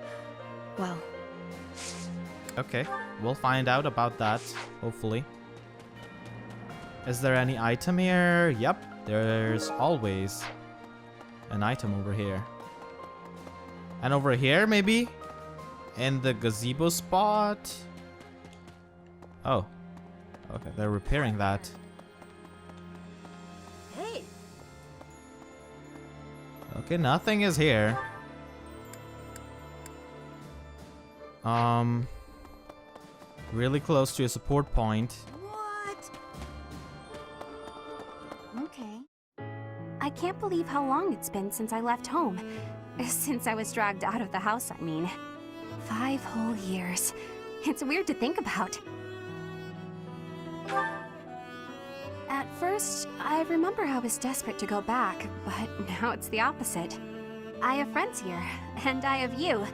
well... Okay, we'll find out about that, hopefully. Is there any item here? Yep, there's always an item over here. And over here, maybe? In the gazebo spot? Oh. Okay, they're repairing that. Hey! Okay, nothing is here. Really close to a support point. What? Okay. I can't believe how long it's been since I left home. Since I was dragged out of the house, I mean. 5 whole years. It's weird to think about. At first, I remember I was desperate to go back, but now it's the opposite. I have friends here, and I have you.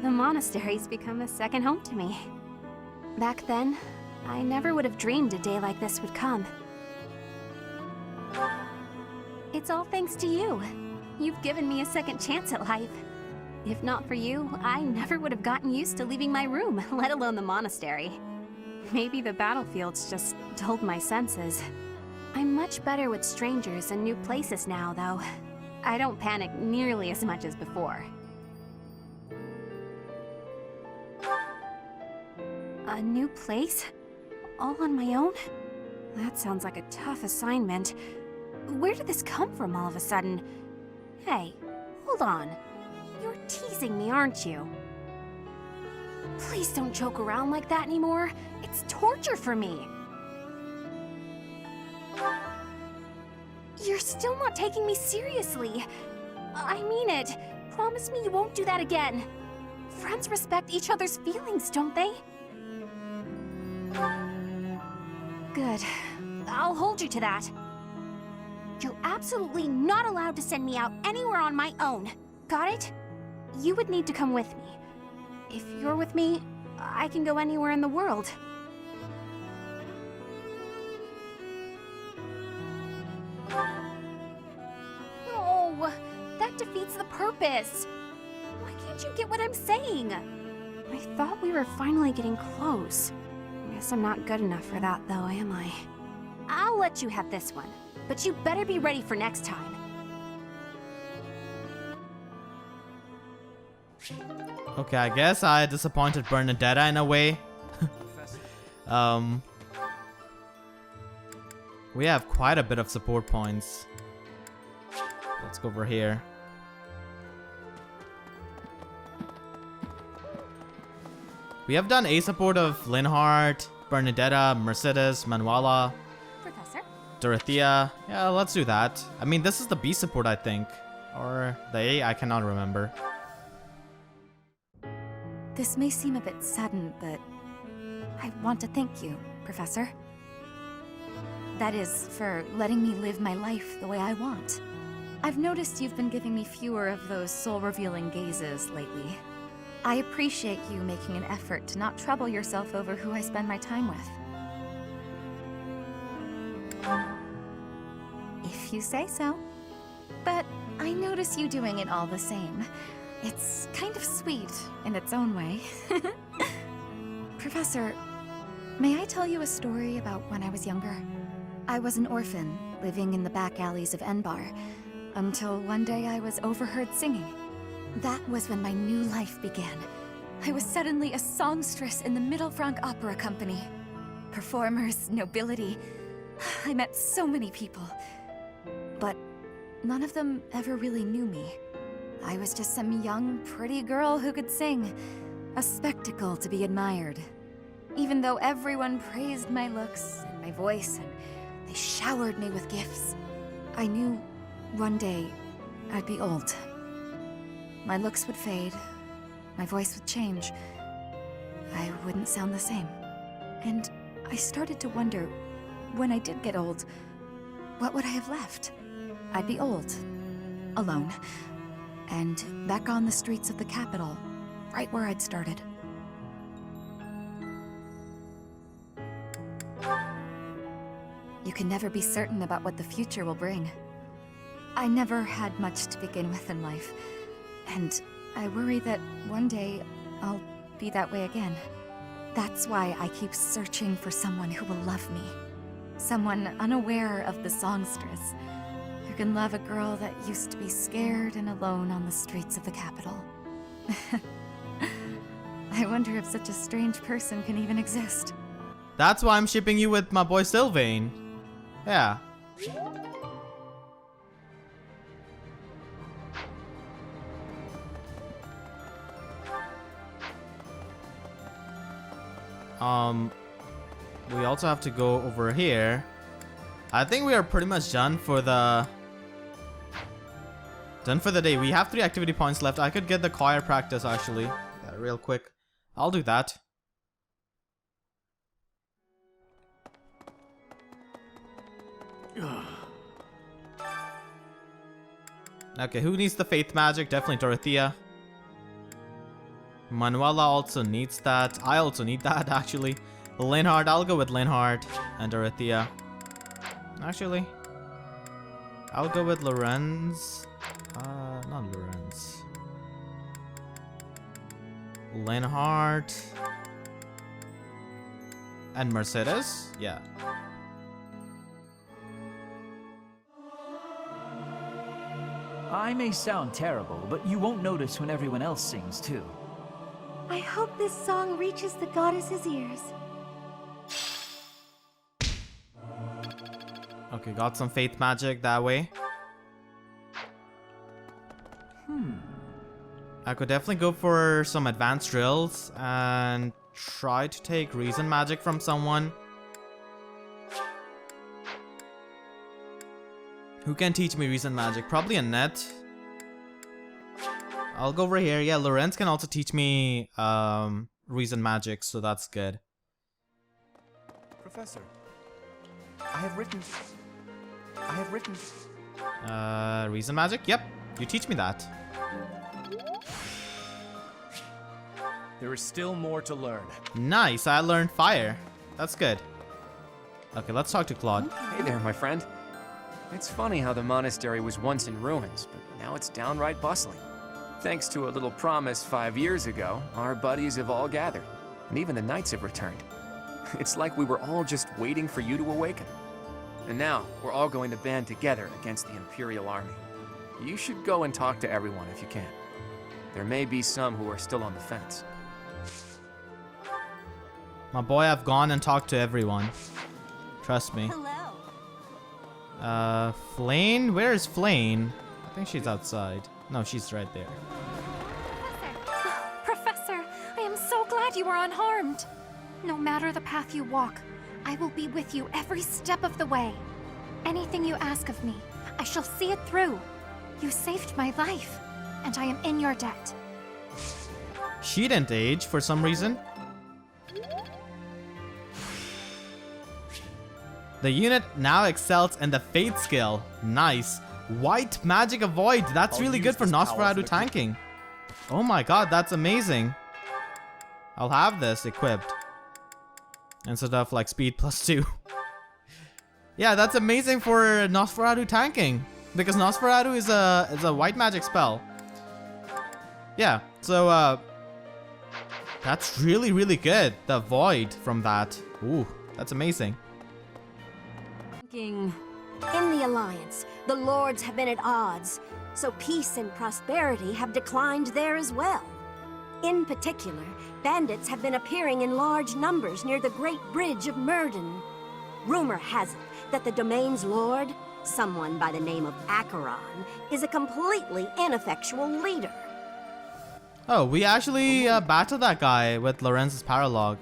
The monastery's become a second home to me. Back then, I never would have dreamed a day like this would come. It's all thanks to you. You've given me a second chance at life. If not for you, I never would have gotten used to leaving my room, let alone the monastery. Maybe the battlefields just dulled my senses. I'm much better with strangers and new places now, though. I don't panic nearly as much as before. A new place? All on my own? That sounds like a tough assignment. Where did this come from all of a sudden? Hey, hold on. You're teasing me, aren't you? Please don't joke around like that anymore. It's torture for me. You're still not taking me seriously. I mean it. Promise me you won't do that again. Friends respect each other's feelings, don't they? Good. I'll hold you to that. You're absolutely not allowed to send me out anywhere on my own. Got it? You would need to come with me. If you're with me, I can go anywhere in the world. No, that defeats the purpose. Why can't you get what I'm saying? I thought we were finally getting close. Guess I'm not good enough for that, though, am I? I'll let you have this one, but you better be ready for next time. Okay, I guess I disappointed Bernadetta in a way. We have quite a bit of support points. Let's go over here. We have done A support of Linhardt, Bernadetta, Mercedes, Manuela, Professor? Dorothea. Yeah, let's do that. I mean, this is the B support, I think. Or the A, I cannot remember. This may seem a bit sudden, but I want to thank you, Professor. That is, for letting me live my life the way I want. I've noticed you've been giving me fewer of those soul-revealing gazes lately. I appreciate you making an effort to not trouble yourself over who I spend my time with. If you say so. But I notice you doing it all the same. It's kind of sweet in its own way. Professor, may I tell you a story about when I was younger? I was an orphan, living in the back alleys of Enbar, until one day I was overheard singing. That was when my new life began. I was suddenly a songstress in the Middle Franc Opera Company. Performers, nobility. I met so many people. But none of them ever really knew me. I was just some young, pretty girl who could sing. A spectacle to be admired. Even though everyone praised my looks and my voice, and they showered me with gifts, I knew one day I'd be old. My looks would fade, my voice would change. I wouldn't sound the same. And I started to wonder, when I did get old, what would I have left? I'd be old, alone, and back on the streets of the capital, right where I'd started. You can never be certain about what the future will bring. I never had much to begin with in life, and I worry that one day I'll be that way again. That's why I keep searching for someone who will love me. Someone unaware of the songstress, who can love a girl that used to be scared and alone on the streets of the capital. I wonder if such a strange person can even exist. That's why I'm shipping you with my boy Sylvain. Yeah. We also have to go over here. I think we are pretty much done for the day. We have 3 activity points left. I could get the choir practice actually, real quick. I'll do that. Okay, who needs the faith magic? Definitely Dorothea. Manuela also needs that. I also need that, actually. Linhard, I'll go with Linhard and Dorothea. Actually, I'll go with Lorenz. Not Lorenz. Linhard. And Mercedes? Yeah. I may sound terrible, but you won't notice when everyone else sings too. I hope this song reaches the goddess's ears. Okay, got some faith magic that way. I could definitely go for some advanced drills and try to take reason magic from someone. Who can teach me reason magic? Probably Annette. I'll go over here. Yeah, Lorenz can also teach me reason magic, so that's good. Professor, I have written... Reason magic? Yep, you teach me that. There is still more to learn. Nice, I learned fire. That's good. Okay, let's talk to Claude. Hey there, my friend. It's funny how the monastery was once in ruins, but now it's downright bustling. Thanks to a little promise 5 years ago, our buddies have all gathered, and even the knights have returned. It's like we were all just waiting for you to awaken. And now, we're all going to band together against the Imperial Army. You should go and talk to everyone if you can. There may be some who are still on the fence. My boy, I've gone and talked to everyone. Trust me. Flane? Where is Flane? I think she's outside. No, she's right there. Professor, I am so glad you are unharmed. No matter the path you walk, I will be with you every step of the way. Anything you ask of me, I shall see it through. You saved my life, and I am in your debt. She didn't age for some reason. The unit now excels in the Fate skill. Nice. White Magic Avoid. That's really good for Nosferatu tanking. Oh my god, that's amazing. I'll have this equipped. Instead of like speed +2. Yeah, that's amazing for Nosferatu tanking. Because Nosferatu is a white magic spell. Yeah, so that's really, really good. The Void from that. Ooh, that's amazing. In the Alliance, the Lords have been at odds, so peace and prosperity have declined there as well. In particular, bandits have been appearing in large numbers near the Great Bridge of Myrden. Rumor has it that the domain's lord, someone by the name of Acheron, is a completely ineffectual leader. Oh, we actually battled that guy with Lorenz's Paralog.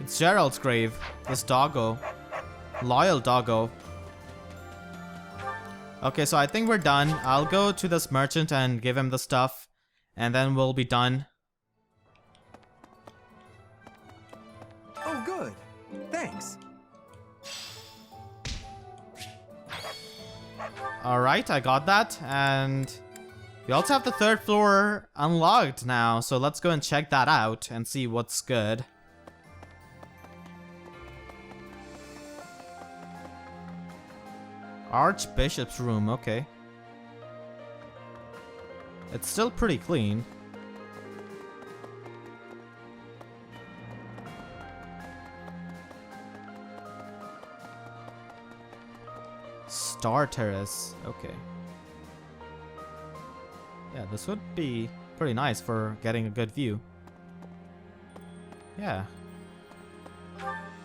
It's Gerald's grave. This doggo. Loyal doggo. Okay, so I think we're done. I'll go to this merchant and give him the stuff. And then we'll be done. Oh, good. Thanks. Alright, I got that. And we also have the 3rd floor unlocked now. So let's go and check that out and see what's good. Archbishop's room, okay. It's still pretty clean. Star Terrace, okay. Yeah, this would be pretty nice for getting a good view. Yeah.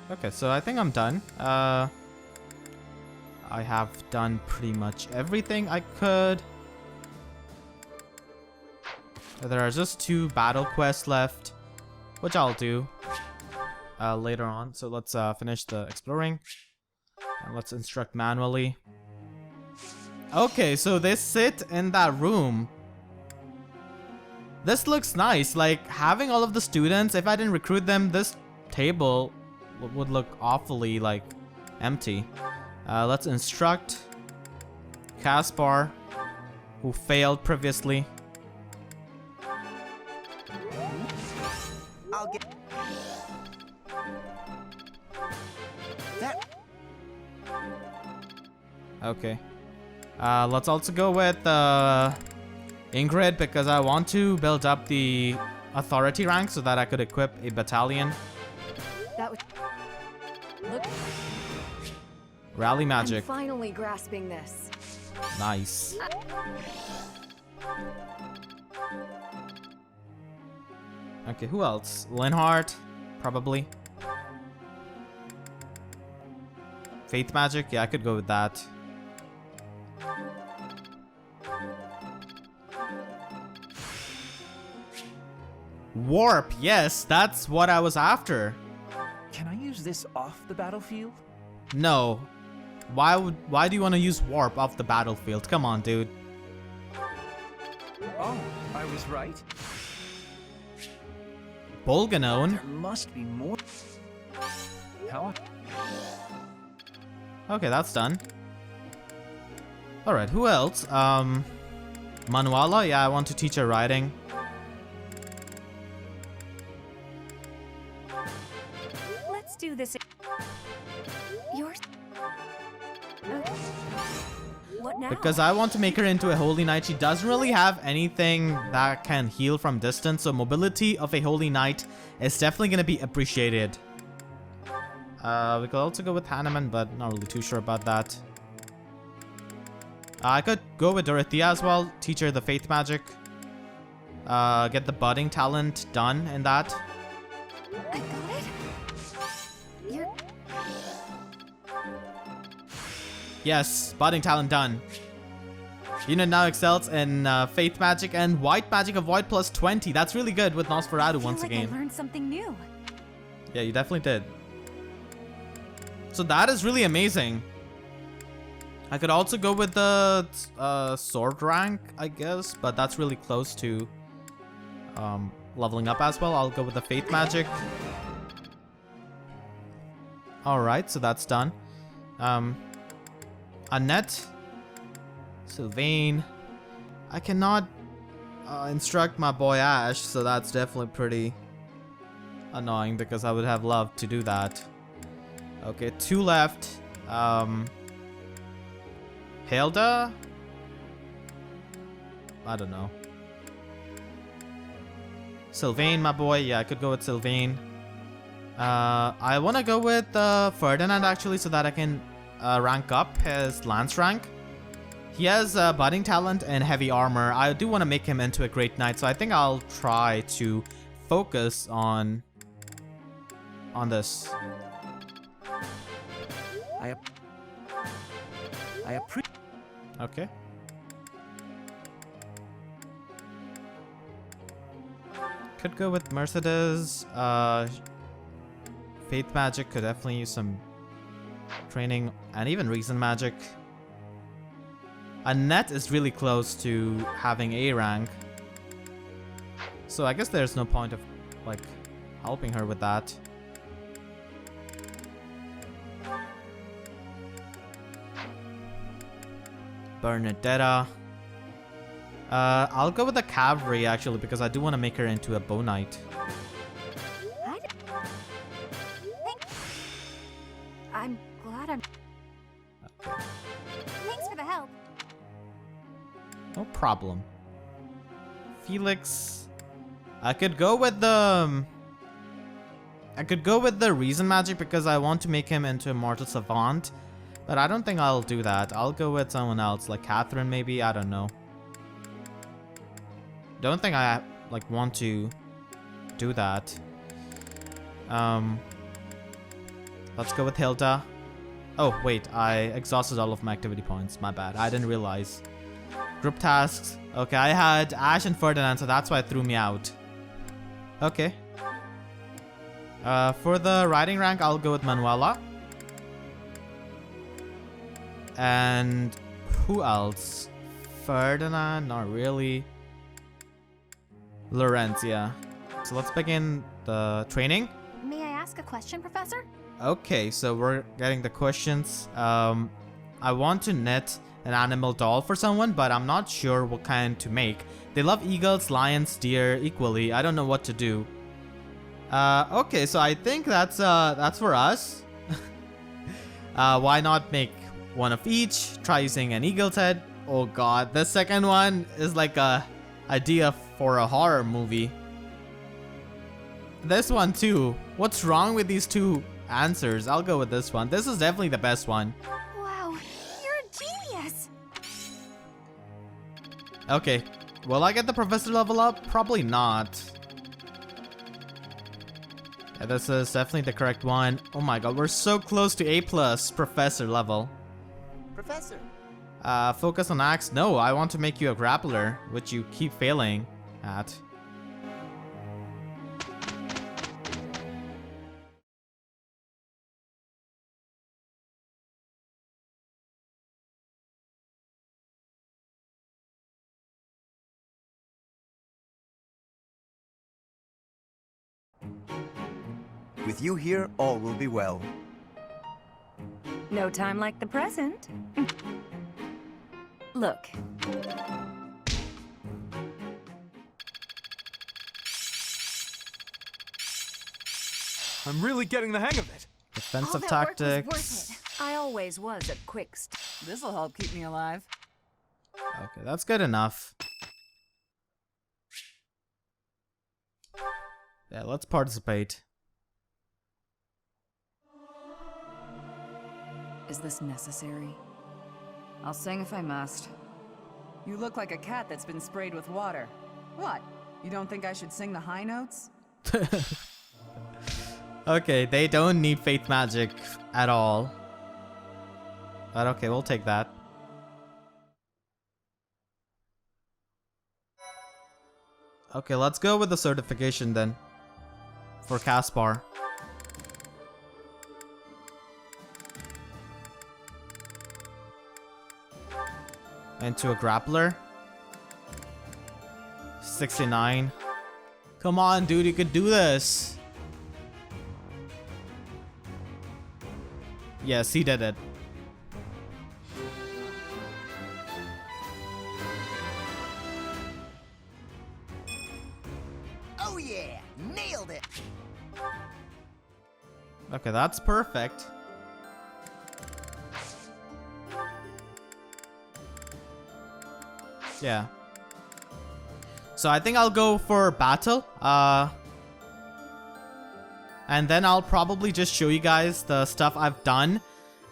Okay, so I think I'm done. I have done pretty much everything I could. There are just 2 battle quests left, which I'll do later on. So let's finish the exploring. And let's instruct manually. Okay, so they sit in that room. This looks nice. Like, having all of the students, if I didn't recruit them, this table would look awfully, like, empty. Let's instruct Caspar, who failed previously. I'll get that. Okay. Let's also go with Ingrid, because I want to build up the authority rank so that I could equip a battalion. That was... Look. Rally magic. I'm finally grasping this. Nice. Okay, who else? Linhardt, probably. Faith magic? Yeah, I could go with that. Warp, yes, that's what I was after. Can I use this off the battlefield? No. Why do you want to use warp off the battlefield? Come on, dude. Oh, I was right. Bolganone? There must be more. How? Okay, that's done. Alright, who else? Manuela? Yeah, I want to teach her riding. Let's do this. Yours. What now? Because I want to make her into a Holy Knight. She doesn't really have anything that can heal from distance, so mobility of a Holy Knight is definitely going to be appreciated. We could also go with Hanneman, but not really too sure about that. I could go with Dorothea as well, teach her the faith magic. Get the budding talent done in that. I got it. You're... Yes, budding talent done. Unit now excels in faith magic and white magic of void plus 20. That's really good with Nosferatu once again. I learned something new. Yeah, you definitely did. So that is really amazing. I could also go with the sword rank, I guess, but that's really close to leveling up as well. I'll go with the faith magic. Alright, so that's done. Annette, Sylvain. I cannot instruct my boy Ash, so that's definitely pretty annoying because I would have loved to do that. Okay, 2 left. Hilda? I don't know. Sylvain, my boy. Yeah, I could go with Sylvain. I want to go with Ferdinand actually, so that I can rank up his lance rank. He has budding talent and heavy armor. I do want to make him into a great knight, so I think I'll try to focus on this. I appreciate. Okay. Could go with Mercedes. Faith magic could definitely use some training, and even reason magic. Annette is really close to having A rank, so I guess there's no point of like helping her with that. Bernadetta. I'll go with the cavalry actually because I do want to make her into a bow knight. I'm glad I'm... Okay. Thanks for the help. No problem. Felix. I could go with the reason magic because I want to make him into a mortal savant. But I don't think I'll do that. I'll go with someone else, like Catherine maybe, I don't know. Don't think I like want to do that. Let's go with Hilda. Oh wait, I exhausted all of my activity points. My bad. I didn't realize. Group tasks. Okay, I had Ash and Ferdinand, so that's why it threw me out. Okay. For the riding rank, I'll go with Manuela. And who else? Ferdinand? Not really. Lorenzia. So let's begin the training. May I ask a question, Professor? Okay, so we're getting the questions. I want to knit an animal doll for someone, but I'm not sure what kind to make. They love eagles, lions, deer equally. I don't know what to do. Okay, so I think that's for us. Why not make one of each? Try using an eagle's head. Oh god, the second one is like a idea for a horror movie. This one too. What's wrong with these two answers? I'll go with this one. This is definitely the best one. Wow, you're a genius! Okay, will I get the professor level up? Probably not. Yeah, this is definitely the correct one. Oh my god, we're so close to A+ professor level. Professor! Focus on axe? No, I want to make you a grappler, which you keep failing at. With you here, all will be well. No time like the present. Look. I'm really getting the hang of it. Defensive tactics. Worth it. I always was at Quickst. This'll help keep me alive. Okay, that's good enough. Yeah, let's participate. Is this necessary? I'll sing if I must. You look like a cat that's been sprayed with water. What? You don't think I should sing the high notes? Okay, they don't need faith magic at all. But okay, we'll take that. Okay, let's go with the certification then. For Caspar. Into a grappler. 69. Come on, dude, you could do this. Yes, he did it. Oh yeah, nailed it. Okay, that's perfect. Yeah. So I think I'll go for battle. And then I'll probably just show you guys the stuff I've done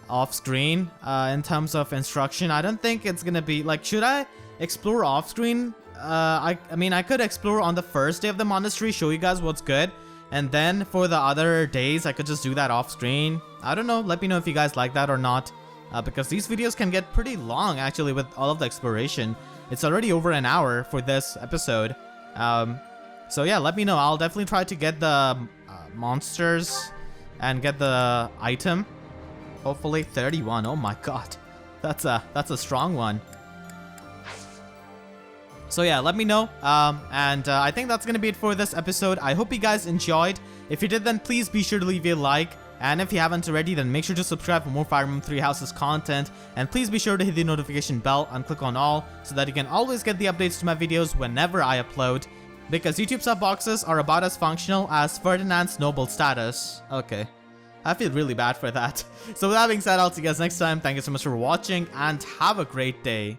off screen in terms of instruction. I don't think it's gonna be like, should I explore off screen? I mean, I could explore on the first day of the monastery, show you guys what's good. And then for the other days, I could just do that off screen. I don't know. Let me know if you guys like that or not. Because these videos can get pretty long actually with all of the exploration. It's already over an hour for this episode. So yeah, let me know. I'll definitely try to get the monsters and get the item. Hopefully 31. Oh my god. That's a strong one. So yeah, let me know. I think that's gonna be it for this episode. I hope you guys enjoyed. If you did, then please be sure to leave a like. And if you haven't already, then make sure to subscribe for more Fire Emblem 3 Houses content. And please be sure to hit the notification bell and click on all so that you can always get the updates to my videos whenever I upload. Because YouTube sub boxes are about as functional as Ferdinand's noble status. Okay. I feel really bad for that. So with that being said, I'll see you guys next time. Thank you so much for watching and have a great day.